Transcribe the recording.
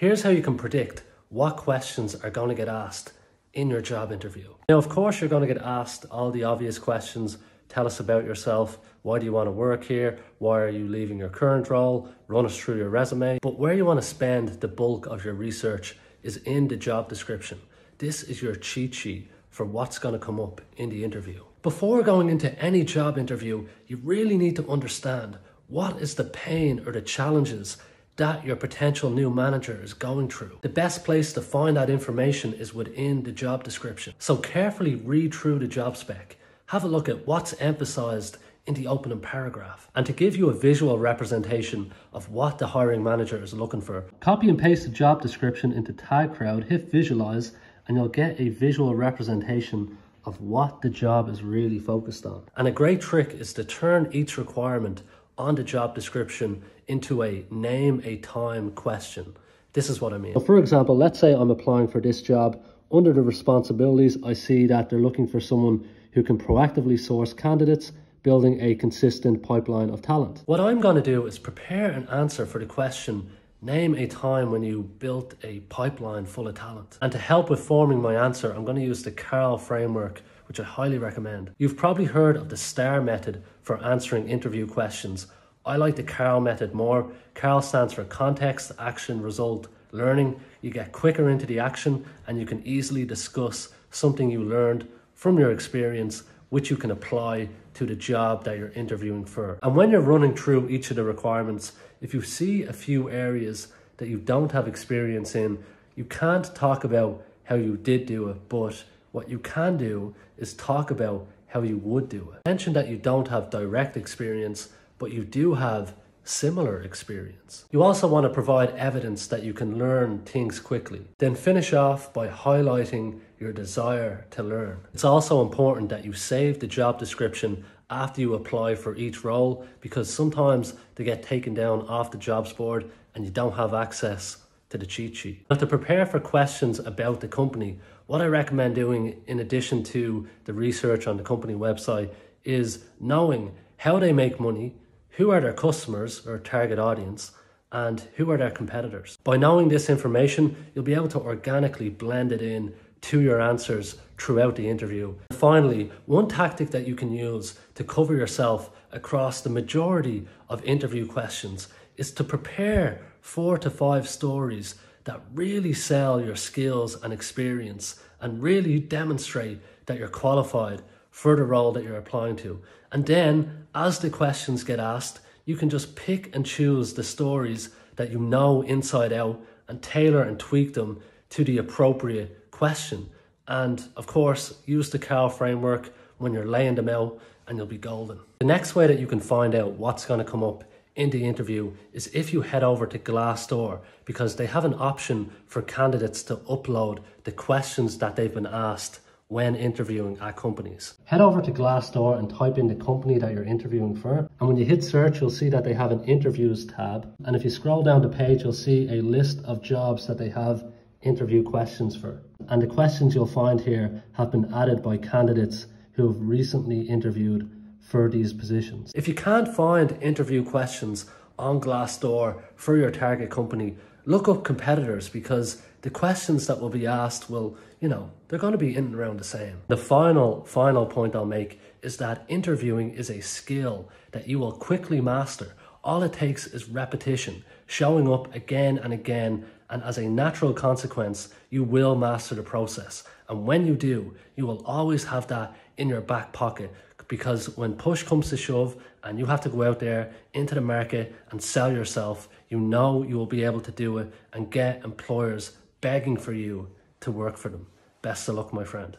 Here's how you can predict what questions are going to get asked in your job interview. Now, of course, you're going to get asked all the obvious questions. Tell us about yourself. Why do you want to work here? Why are you leaving your current role? Run us through your resume. But where you want to spend the bulk of your research is in the job description. This is your cheat sheet for what's going to come up in the interview. Before going into any job interview, you really need to understand what is the pain or the challenges that your potential new manager is going through. The best place to find that information is within the job description. So carefully read through the job spec. Have a look at what's emphasized in the opening paragraph. And to give you a visual representation of what the hiring manager is looking for, copy and paste the job description into Tag Crowd, hit visualize, and you'll get a visual representation of what the job is really focused on. And a great trick is to turn each requirement on the job description into a name a time question. This is what I mean. So for example, let's say I'm applying for this job. Under the responsibilities, I see that they're looking for someone who can proactively source candidates, building a consistent pipeline of talent. What I'm going to do is prepare an answer for the question, name a time when you built a pipeline full of talent. And to help with forming my answer, I'm going to use the Carl framework, which I highly recommend. You've probably heard of the STAR method for answering interview questions. I like the Carl method more. Carl stands for context, action, result, learning. You get quicker into the action and you can easily discuss something you learned from your experience, which you can apply to the job that you're interviewing for. And when you're running through each of the requirements, if you see a few areas that you don't have experience in, you can't talk about how you did do it, but what you can do is talk about how you would do it. Mention that you don't have direct experience, but you do have similar experience. You also want to provide evidence that you can learn things quickly. Then finish off by highlighting your desire to learn. It's also important that you save the job description after you apply for each role, because sometimes they get taken down off the jobs board and you don't have access to the cheat sheet. Now, to prepare for questions about the company, what I recommend doing in addition to the research on the company website is knowing how they make money, who are their customers or target audience, and who are their competitors. By knowing this information, you'll be able to organically blend it in to your answers throughout the interview. And finally, one tactic that you can use to cover yourself across the majority of interview questions is to prepare 4 to 5 stories that really sell your skills and experience and really demonstrate that you're qualified for the role that you're applying to. And then as the questions get asked, you can just pick and choose the stories that you know inside out and tailor and tweak them to the appropriate question. And of course, use the Carl framework when you're laying them out and you'll be golden. The next way that you can find out what's going to come up in the interview is if you head over to Glassdoor, because they have an option for candidates to upload the questions that they've been asked when interviewing at companies. Head over to Glassdoor and type in the company that you're interviewing for. And when you hit search, you'll see that they have an interviews tab. And if you scroll down the page, you'll see a list of jobs that they have interview questions for. And the questions you'll find here have been added by candidates who have recently interviewed for these positions. If you can't find interview questions on Glassdoor for your target company, look up competitors, because the questions that will be asked will, they're going to be in and around the same. The final point I'll make is that interviewing is a skill that you will quickly master. All it takes is repetition, showing up again and again, and as a natural consequence, you will master the process. And when you do, you will always have that in your back pocket, because when push comes to shove and you have to go out there into the market and sell yourself, you know you will be able to do it and get employers begging for you to work for them. Best of luck, my friend.